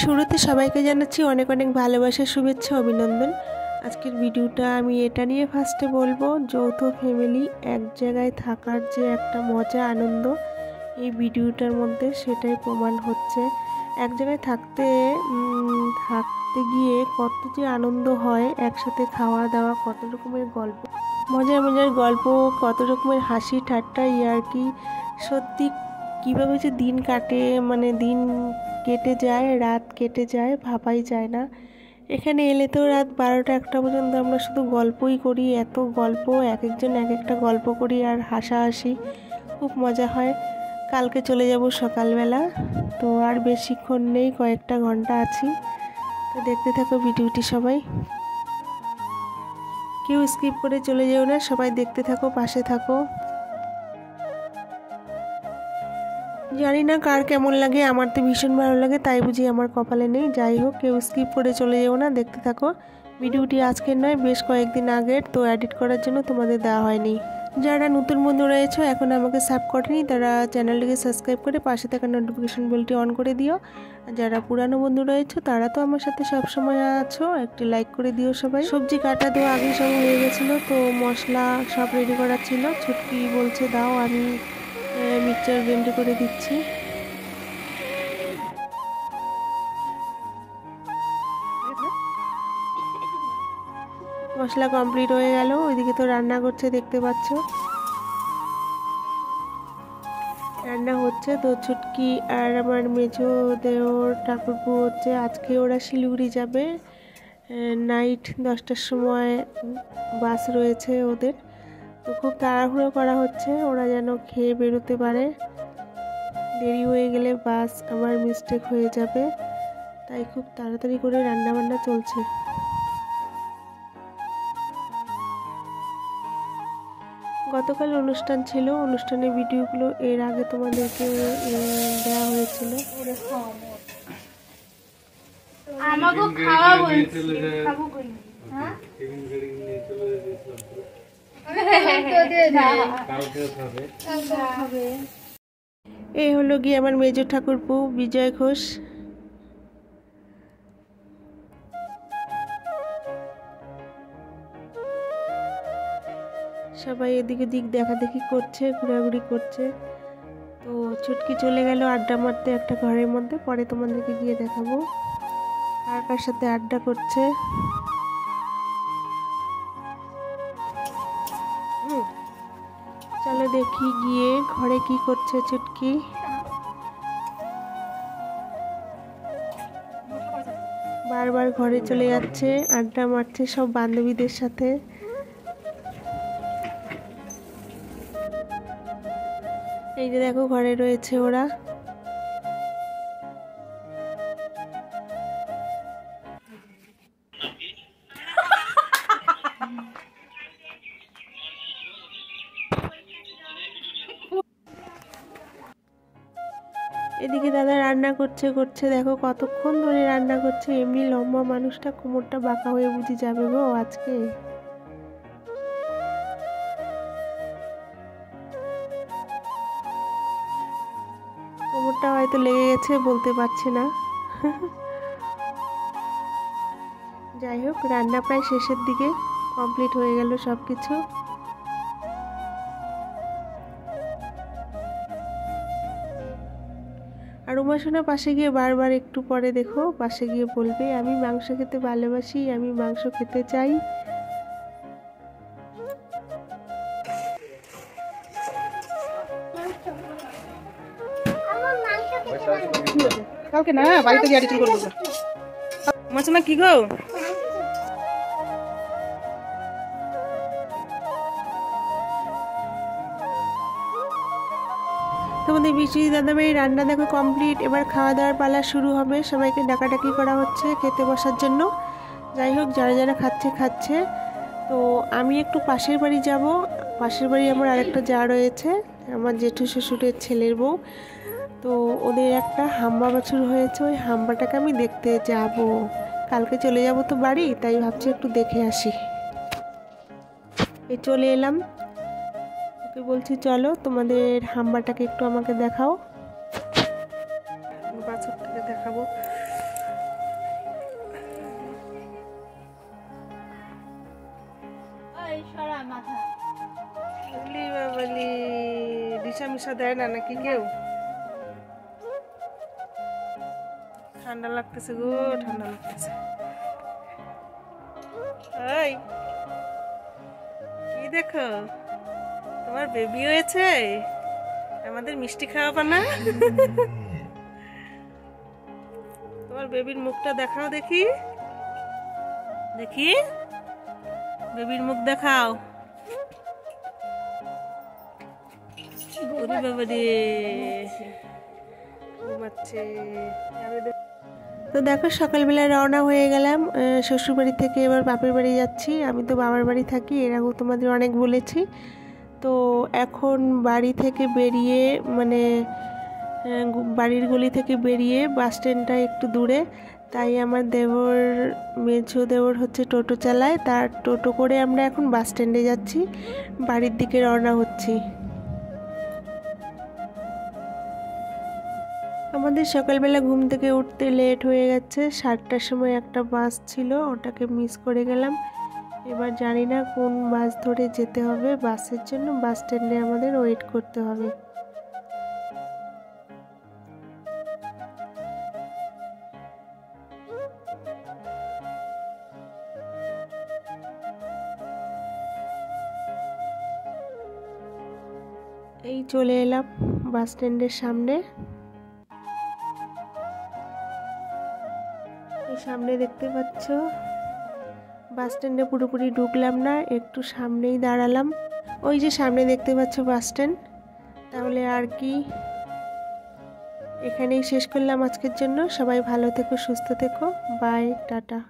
শুরুতে সবাইকে জানাচ্ছি অনেক অনেক ভালোবাসা, শুভেচ্ছা, অভিনন্দন। আজকের ভিডিওটা আমি এটা নিয়ে ফার্স্টে বলবো, যৌথ ফ্যামিলি এক জায়গায় থাকার যে একটা মজা আনন্দ এই ভিডিওটার মধ্যে সেটাই প্রমাণ হচ্ছে। এক জায়গায় থাকতে গিয়ে কত যে আনন্দ হয়, একসাথে খাওয়া দাওয়া, কত রকমের গল্প, মজার মজার গল্প, কত রকমের হাসি ঠাট্টা, ইয়ার্কি। সত্যি কীভাবে যে দিন কাটে, মানে দিন কেটে যায়, রাত কেটে যায়, ভাবাই যায় না। এখানে এলে তো রাত 12টা-1টা পর্যন্ত আমরা শুধু গল্পই করি, এত গল্প, এক একজন এক একটা গল্প করি আর হাসাহাসি, খুব মজা হয়। কালকে চলে যাব সকালবেলা, তো আর বেশিক্ষণ নেই, কয়েকটা ঘন্টা আছি। তো দেখতে থাকো ভিডিওটি সবাই, কেউ স্কিপ করে চলে যেও না, সবাই দেখতে থাকো, পাশে থাকো। জানি না কার কেমন লাগে, আমার তো ভীষণ ভালো লাগে, তাই বুঝি আমার কপালে নেই। যাই হোক, কেউ স্কিপ করে চলে যেও না, দেখতে থাকো। ভিডিওটি আজকের নয়, বেশ কয়েকদিন আগের, তো এডিট করার জন্য তোমাদের দেওয়া হয়নি। যারা নতুন বন্ধু রয়েছে এখন আমাকে সাব করেনি, তারা চ্যানেলটিকে সাবস্ক্রাইব করে পাশে থাকা নোটিফিকেশন বেলটি অন করে দিও। আর যারা পুরানো বন্ধু রয়েছে তারা তো আমার সাথে সব সময় আছো, একটি লাইক করে দিও সবাই। সবজি কাটা তো আগে সব হয়ে গেছিলো, তো মশলা সব রেডি করা ছিল। ছুটকি বলছে দাও, আমি মিক্সচার গ্রাইন্ড করে দিচ্ছি। মশলা কমপ্লিট হয়ে গেল, ওইদিকে তো রান্না করছে, দেখতে পাচ্ছ রান্না হচ্ছে। তো ছুটকি আর আমার মেজো দেওর ঠাকুরপু হচ্ছে, আজকে ওরা শিলিগুড়ি যাবে, নাইট 10টার সময় বাস রয়েছে ওদের। তো খুব তাড়াহুড়ো করা হচ্ছে, ওরা যেন খেয়ে বেরোতে পারে, দেরি হয়ে গেলে বাস আমার মিস্টেক হয়ে যাবে, তাই খুব তাড়াতাড়ি করে রান্না বান্না চলছে। গতকাল অনুষ্ঠান ছিল, অনুষ্ঠানের ভিডিওগুলো এর আগে তোমাদেরকে দেওয়া হয়েছিল। এই হলো গিয়ে আমার মেজো ঠাকুরপু বিজয় ঘোষ। সবাই এদিক ওদিক দেখাদেখি করছে, ঘোরাঘুরি করছে। তো ছুটকি চলে গেল আড্ডা মারতে একটা ঘরের মধ্যে, পরে তোমাদেরকে গিয়ে দেখাবো কার কার সাথে আড্ডা করছে। চলো দেখি গিয়ে ঘরে কি করছে ছুটকি। বারবার ঘরে চলে যাচ্ছে, আড্ডা মারছে সব বান্ধবীদের সাথে। এই যে দেখো ঘরে রয়েছে ওরা। এদিকে দাদা রান্না করছে দেখো কতক্ষণ ধরে রান্না করছে। এমনি লম্বা মানুষটা, কোমরটা বাঁকা হয়ে বুঝি যাবে গো আজকে। কোমরটা হয়তো লেগে গেছে, বলতে পারছে না। যাই হোক, রান্না প্রায় শেষের দিকে, কমপ্লিট হয়ে গেল সব কিছু। আর উমাসোনা পাশে গিয়ে বারবার একটু পরে দেখো পাশে গিয়ে বলবে, আমি মাংস খেতে ভালোবাসি, আমি মাংস খেতে চাই। কালকে না বাড়িতে গিয়ে এডিটিং করবো। উমাসোনা কি গো? তোমাদের বিশ্বজিৎ দাদাভাই রান্না দেখো কমপ্লিট, এবার খাওয়া দাওয়ার পালা শুরু হবে। সবাইকে ডাকাডাকি করা হচ্ছে খেতে বসার জন্য। যাই হোক, যারা যারা খাচ্ছে। তো আমি একটু পাশের বাড়ি যাব। পাশের বাড়ি আমার আরেকটা যা রয়েছে, আমার জেঠু শ্বশুরের ছেলের বউ। তো ওদের একটা হাম্বা বাছুর হয়েছে, ওই হাম্বাটাকে আমি দেখতে যাব। কালকে চলে যাব তো বাড়ি, তাই ভাবছি একটু দেখে আসি। এই চলে এলাম, ওকে বলছি চলো তোমাদের হাম্বাটাকে একটু আমাকে দেখাও। বাছুরটাকে দেখাবো। বলি বাবালি দিশা মিশা দেয় না নাকি কেউ? ঠান্ডা লাগতেছে গো, ঠান্ডা লাগতেছে। এই কি দেখো, তোমার বেবি হয়েছে, আমাদের মিষ্টি খাওয়াবা না? তোমার বেবির মুখটা দেখাও দেখি, দেখি বেবির মুখ দেখাও। ওরে বাবা রে, ঘুমাচ্ছে। তো দেখো সকালবেলা রওনা হয়ে গেলাম শ্বশুরবাড়ি থেকে, এবার বাপের বাড়ি যাচ্ছি। আমি তো বাবার বাড়ি থাকি, এর আগেও তোমাদের অনেক বলেছি। তো এখন বাড়ি থেকে বেরিয়ে মানে বাড়ির গলি থেকে বেরিয়ে বাস স্ট্যান্ডটা একটু দূরে, তাই আমার দেবর, মেঝো দেবর হচ্ছে টোটো চালায়, তার টোটো করে আমরা এখন বাস স্ট্যান্ডে যাচ্ছি, বাড়ির দিকে রওনা হচ্ছি। আমাদের সকালবেলা ঘুম থেকে উঠতে লেট হয়ে গেছে, 7টার সময় একটা বাস ছিল, ওটাকে মিস করে গেলাম। এবার জানি না কোন বাস ধরে যেতে হবে, বাসের জন্য বাস স্ট্যান্ডে আমাদের ওয়েট করতে হবে। এই চলে এলাম বাস স্ট্যান্ডের সামনে। এই সামনে দেখতে পাচ্ছ, বাস স্ট্যান্ডে পুরোপুরি ঢুকলাম না, একটু সামনেই দাঁড়ালাম। ওই যে সামনে দেখতে পাচ্ছ বাস স্ট্যান্ড। তাহলে আর কি, এখানেই শেষ করলাম আজকের জন্য। সবাই ভালো থেকো, সুস্থ থেকো, বাই, টাটা।